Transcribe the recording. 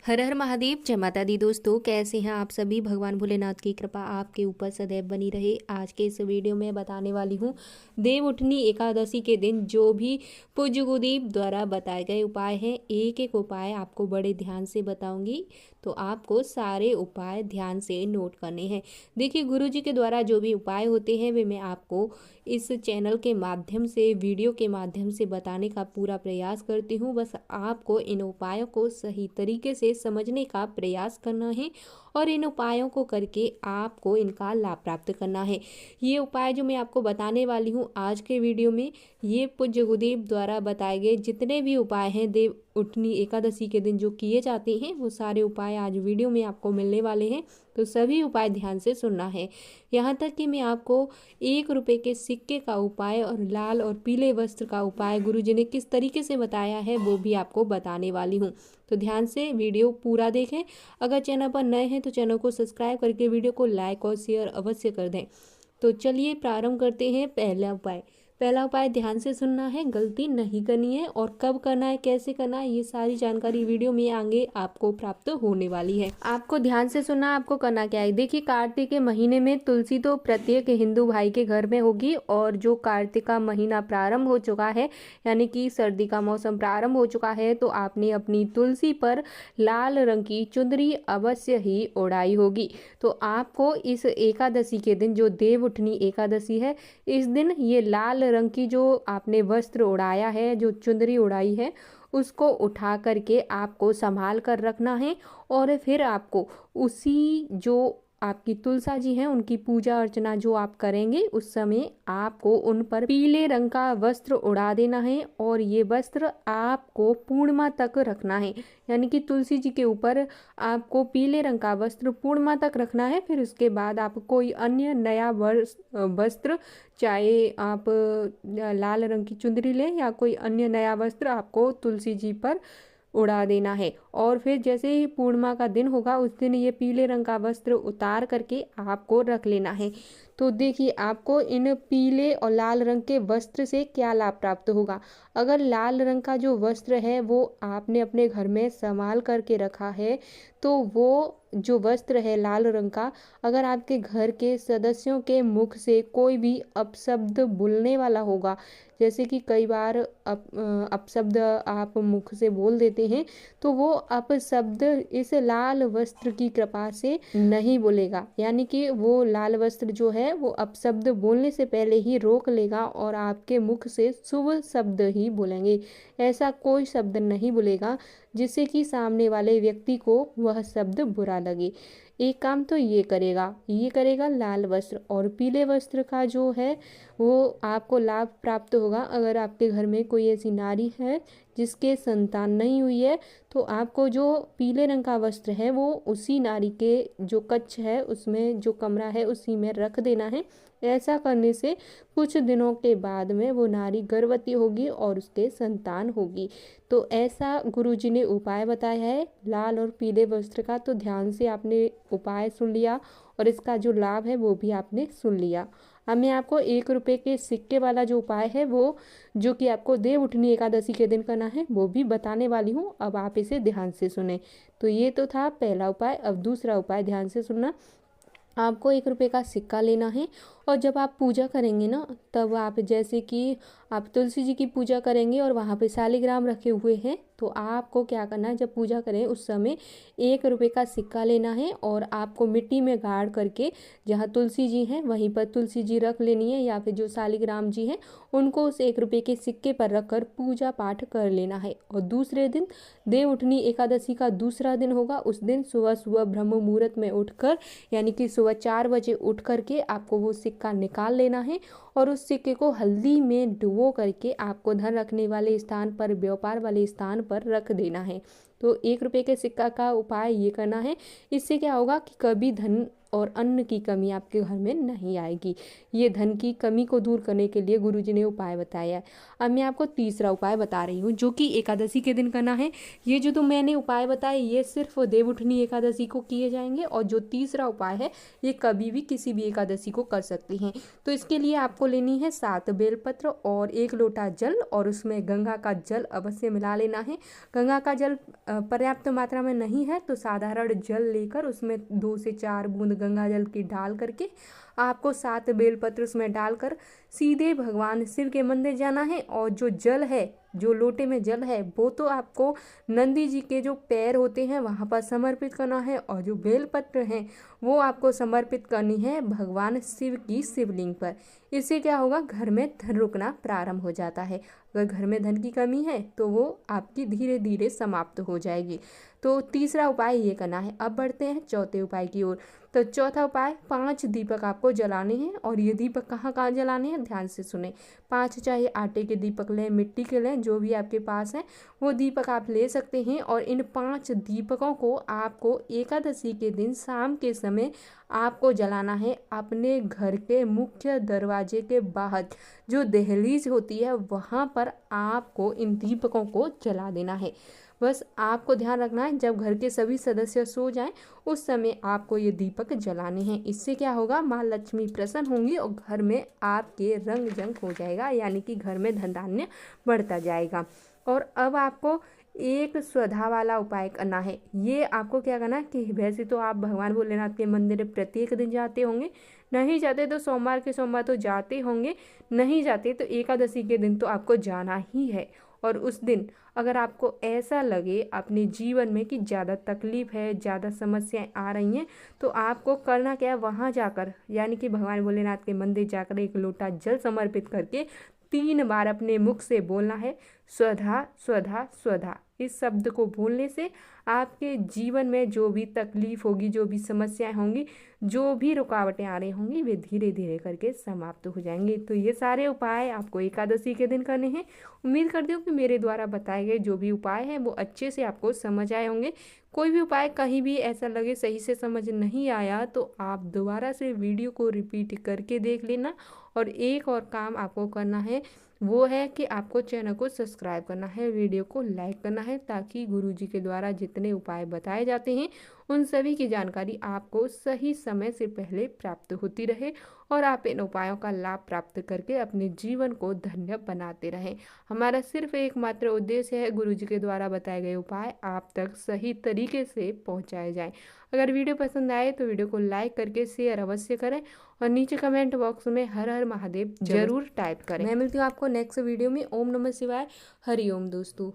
हर हर महादेव, जय माता दी। दोस्तों, कैसे हैं आप सभी। भगवान भोलेनाथ की कृपा आपके ऊपर सदैव बनी रहे। आज के इस वीडियो में बताने वाली हूँ देव उठनी एकादशी के दिन जो भी पूज्य गुरुदेव द्वारा बताए गए उपाय हैं। एक एक उपाय आपको बड़े ध्यान से बताऊंगी, तो आपको सारे उपाय ध्यान से नोट करने हैं। देखिए, गुरु जी के द्वारा जो भी उपाय होते हैं वे मैं आपको इस चैनल के माध्यम से, वीडियो के माध्यम से बताने का पूरा प्रयास करती हूँ। बस आपको इन उपायों को सही तरीके से समझने का प्रयास करना है और इन उपायों को करके आपको इनका लाभ प्राप्त करना है। ये उपाय जो मैं आपको बताने वाली हूँ आज के वीडियो में, ये पूज्य गुरुदेव द्वारा बताए गए जितने भी उपाय हैं देव उठनी एकादशी के दिन जो किए जाते हैं, वो सारे उपाय आज वीडियो में आपको मिलने वाले हैं। तो सभी उपाय ध्यान से सुनना है। यहाँ तक कि मैं आपको 1 रुपए के सिक्के का उपाय और लाल और पीले वस्त्र का उपाय गुरुजी ने किस तरीके से बताया है वो भी आपको बताने वाली हूँ। तो ध्यान से वीडियो पूरा देखें। अगर चैनल पर नए हैं तो चैनल को सब्सक्राइब करके वीडियो को लाइक और शेयर अवश्य कर दें। तो चलिए प्रारंभ करते हैं। पहला उपाय ध्यान से सुनना है, गलती नहीं करनी है और कब करना है, कैसे करना है, ये सारी जानकारी वीडियो में आगे आपको प्राप्त होने वाली है। आपको ध्यान से सुनना, आपको करना क्या है। देखिए, कार्तिक के महीने में तुलसी तो प्रत्येक हिंदू भाई के घर में होगी और जो कार्तिक का महीना प्रारंभ हो चुका है, यानी कि सर्दी का मौसम प्रारंभ हो चुका है, तो आपने अपनी तुलसी पर लाल रंग की चुंदरी अवश्य ही ओढ़ाई होगी। तो आपको इस एकादशी के दिन, जो देव उठनी एकादशी है, इस दिन ये लाल रंग की जो आपने वस्त्र उड़ाया है, जो चुंदरी उड़ाई है, उसको उठा करके आपको संभाल कर रखना है। और फिर आपको उसी जो आपकी तुलसा जी हैं उनकी पूजा अर्चना जो आप करेंगे, उस समय आपको उन पर पीले रंग का वस्त्र उड़ा देना है और ये वस्त्र आपको पूर्णिमा तक रखना है। यानी कि तुलसी जी के ऊपर आपको पीले रंग का वस्त्र पूर्णिमा तक रखना है। फिर उसके बाद आप कोई अन्य नया वस्त्र, चाहे आप लाल रंग की चुंदरी लें या कोई अन्य नया वस्त्र, आपको तुलसी जी पर उड़ा देना है। और फिर जैसे ही पूर्णिमा का दिन होगा उस दिन ये पीले रंग का वस्त्र उतार करके आपको रख लेना है। तो देखिए, आपको इन पीले और लाल रंग के वस्त्र से क्या लाभ प्राप्त होगा। अगर लाल रंग का जो वस्त्र है वो आपने अपने घर में संभाल करके रखा है, तो वो जो वस्त्र है लाल रंग का, अगर आपके घर के सदस्यों के मुख से कोई भी अपशब्द बोलने वाला होगा, जैसे कि कई बार अपशब्द आप मुख से बोल देते हैं, तो वो अपशब्द इस लाल वस्त्र की कृपा से नहीं बोलेगा। यानी कि वो लाल वस्त्र जो है वो अपशब्द बोलने से पहले ही रोक लेगा और आपके मुख से शुभ शब्द ही बोलेंगे। ऐसा कोई शब्द नहीं बोलेगा जिससे कि सामने वाले व्यक्ति को वह शब्द बुरा लगे। एक काम तो ये करेगा लाल वस्त्र। और पीले वस्त्र का जो है वो आपको लाभ प्राप्त होगा। अगर आपके घर में कोई ऐसी नारी है जिसके संतान नहीं हुई है, तो आपको जो पीले रंग का वस्त्र है वो उसी नारी के जो कक्ष है, उसमें जो कमरा है, उसी में रख देना है। ऐसा करने से कुछ दिनों के बाद में वो नारी गर्भवती होगी और उसके संतान होगी। तो ऐसा गुरुजी ने उपाय बताया है लाल और पीले वस्त्र का। तो ध्यान से आपने उपाय सुन लिया और इसका जो लाभ है वो भी आपने सुन लिया। अब मैं आपको 1 रुपए के सिक्के वाला जो उपाय है, वो जो कि आपको देव उठनी एकादशी के दिन करना है, वो भी बताने वाली हूँ। अब आप इसे ध्यान से सुने। तो ये तो था पहला उपाय। अब दूसरा उपाय ध्यान से सुनना। आपको 1 रुपए का सिक्का लेना है और जब आप पूजा करेंगे ना, तब आप, जैसे कि आप तुलसी जी की पूजा करेंगे और वहाँ पे शालिग्राम रखे हुए हैं, तो आपको क्या करना है, जब पूजा करें उस समय 1 रुपए का सिक्का लेना है और आपको मिट्टी में गाड़ करके जहाँ तुलसी जी हैं वहीं पर तुलसी जी रख लेनी है, या फिर जो शालिग्राम जी हैं उनको उस 1 रुपए के सिक्के पर रख कर पूजा पाठ कर लेना है। और दूसरे दिन देव उठनी एकादशी का दूसरा दिन होगा, उस दिन सुबह सुबह ब्रह्म मुहूर्त में उठकर, यानी कि सुबह 4 बजे उठ करके आपको वो सिक्का निकाल लेना है और उस सिक्के को हल्दी में डुबो करके आपको धन रखने वाले स्थान पर, व्यापार वाले स्थान पर रख देना है। तो 1 रुपए के सिक्का का उपाय ये करना है। इससे क्या होगा कि कभी धन और अन्न की कमी आपके घर में नहीं आएगी। ये धन की कमी को दूर करने के लिए गुरुजी ने उपाय बताया है। अब मैं आपको तीसरा उपाय बता रही हूँ जो कि एकादशी के दिन करना है। ये जो तो मैंने उपाय बताए ये सिर्फ देवउठनी एकादशी को किए जाएंगे, और जो तीसरा उपाय है ये कभी भी किसी भी एकादशी को कर सकते हैं। तो इसके लिए आपको लेनी है 7 बेलपत्र और 1 लोटा जल, और उसमें गंगा का जल अवश्य मिला लेना है। गंगा का जल पर्याप्त मात्रा में नहीं है तो साधारण जल लेकर उसमें 2 से 4 बूंद गंगा जल की डाल करके आपको 7 बेलपत्र उसमें डालकर सीधे भगवान शिव के मंदिर जाना है। और जो जल है, जो लोटे में जल है, वो तो आपको नंदी जी के जो पैर होते हैं वहाँ पर समर्पित करना है, और जो बेलपत्र हैं वो आपको समर्पित करनी है भगवान शिव की शिवलिंग पर। इससे क्या होगा, घर में धन रुकना प्रारंभ हो जाता है। अगर घर में धन की कमी है तो वो आपकी धीरे धीरे समाप्त हो जाएगी। तो तीसरा उपाय ये करना है। अब बढ़ते हैं चौथे उपाय की ओर। तो चौथा उपाय, 5 दीपक आपको जलाने हैं, और ये दीपक कहाँ कहाँ जलाने हैं ध्यान से सुने। 5 चाहे आटे के दीपक लें, मिट्टी के लें, जो भी आपके पास है वो दीपक आप ले सकते हैं। और इन 5 दीपकों को आपको एकादशी के दिन शाम के समय आपको जलाना है अपने घर के मुख्य दरवाजे के बाहर जो दहलीज होती है वहाँ पर आपको इन दीपकों को जला देना है। बस आपको ध्यान रखना है जब घर के सभी सदस्य सो जाएं उस समय आपको ये दीपक जलाने हैं। इससे क्या होगा, माँ लक्ष्मी प्रसन्न होंगी और घर में आपके रंग जंग हो जाएगा, यानी कि घर में धन धान्य बढ़ता जाएगा। और अब आपको एक स्वधा वाला उपाय करना है। ये आपको क्या करना है कि वैसे तो आप भगवान भोलेनाथ के मंदिर प्रत्येक दिन जाते होंगे, नहीं जाते तो सोमवार के सोमवार तो जाते होंगे, नहीं जाते तो एकादशी के दिन तो आपको जाना ही है। और उस दिन अगर आपको ऐसा लगे अपने जीवन में कि ज़्यादा तकलीफ है, ज़्यादा समस्याएं आ रही हैं, तो आपको करना क्या है, वहाँ जाकर यानी कि भगवान भोलेनाथ के मंदिर जाकर 1 लोटा जल समर्पित करके 3 बार अपने मुख से बोलना है स्वधा स्वधा स्वधा। इस शब्द को बोलने से आपके जीवन में जो भी तकलीफ होगी, जो भी समस्याएं होंगी, जो भी रुकावटें आ रही होंगी, वे धीरे धीरे करके समाप्त हो जाएंगी। तो ये सारे उपाय आपको एकादशी के दिन करने हैं। उम्मीद करती हूँ कि मेरे द्वारा बताए गए जो भी उपाय हैं वो अच्छे से आपको समझ आए होंगे। कोई भी उपाय कहीं भी ऐसा लगे सही से समझ नहीं आया तो आप दोबारा से वीडियो को रिपीट करके देख लेना। और एक और काम आपको करना है, वो है कि आपको चैनल को सब्सक्राइब करना है, वीडियो को लाइक करना है, ताकि गुरुजी के द्वारा जितने उपाय बताए जाते हैं उन सभी की जानकारी आपको सही समय से पहले प्राप्त होती रहे और आप इन उपायों का लाभ प्राप्त करके अपने जीवन को धन्य बनाते रहें। हमारा सिर्फ एकमात्र उद्देश्य है गुरुजी के द्वारा बताए गए उपाय आप तक सही तरीके से पहुंचाए जाएं। अगर वीडियो पसंद आए तो वीडियो को लाइक करके शेयर अवश्य करें और नीचे कमेंट बॉक्स में हर हर महादेव जरूर टाइप करें। मैं मिलती हूँ आपको नेक्स्ट वीडियो में। ओम नमः शिवाय, हरि ओम दोस्तों।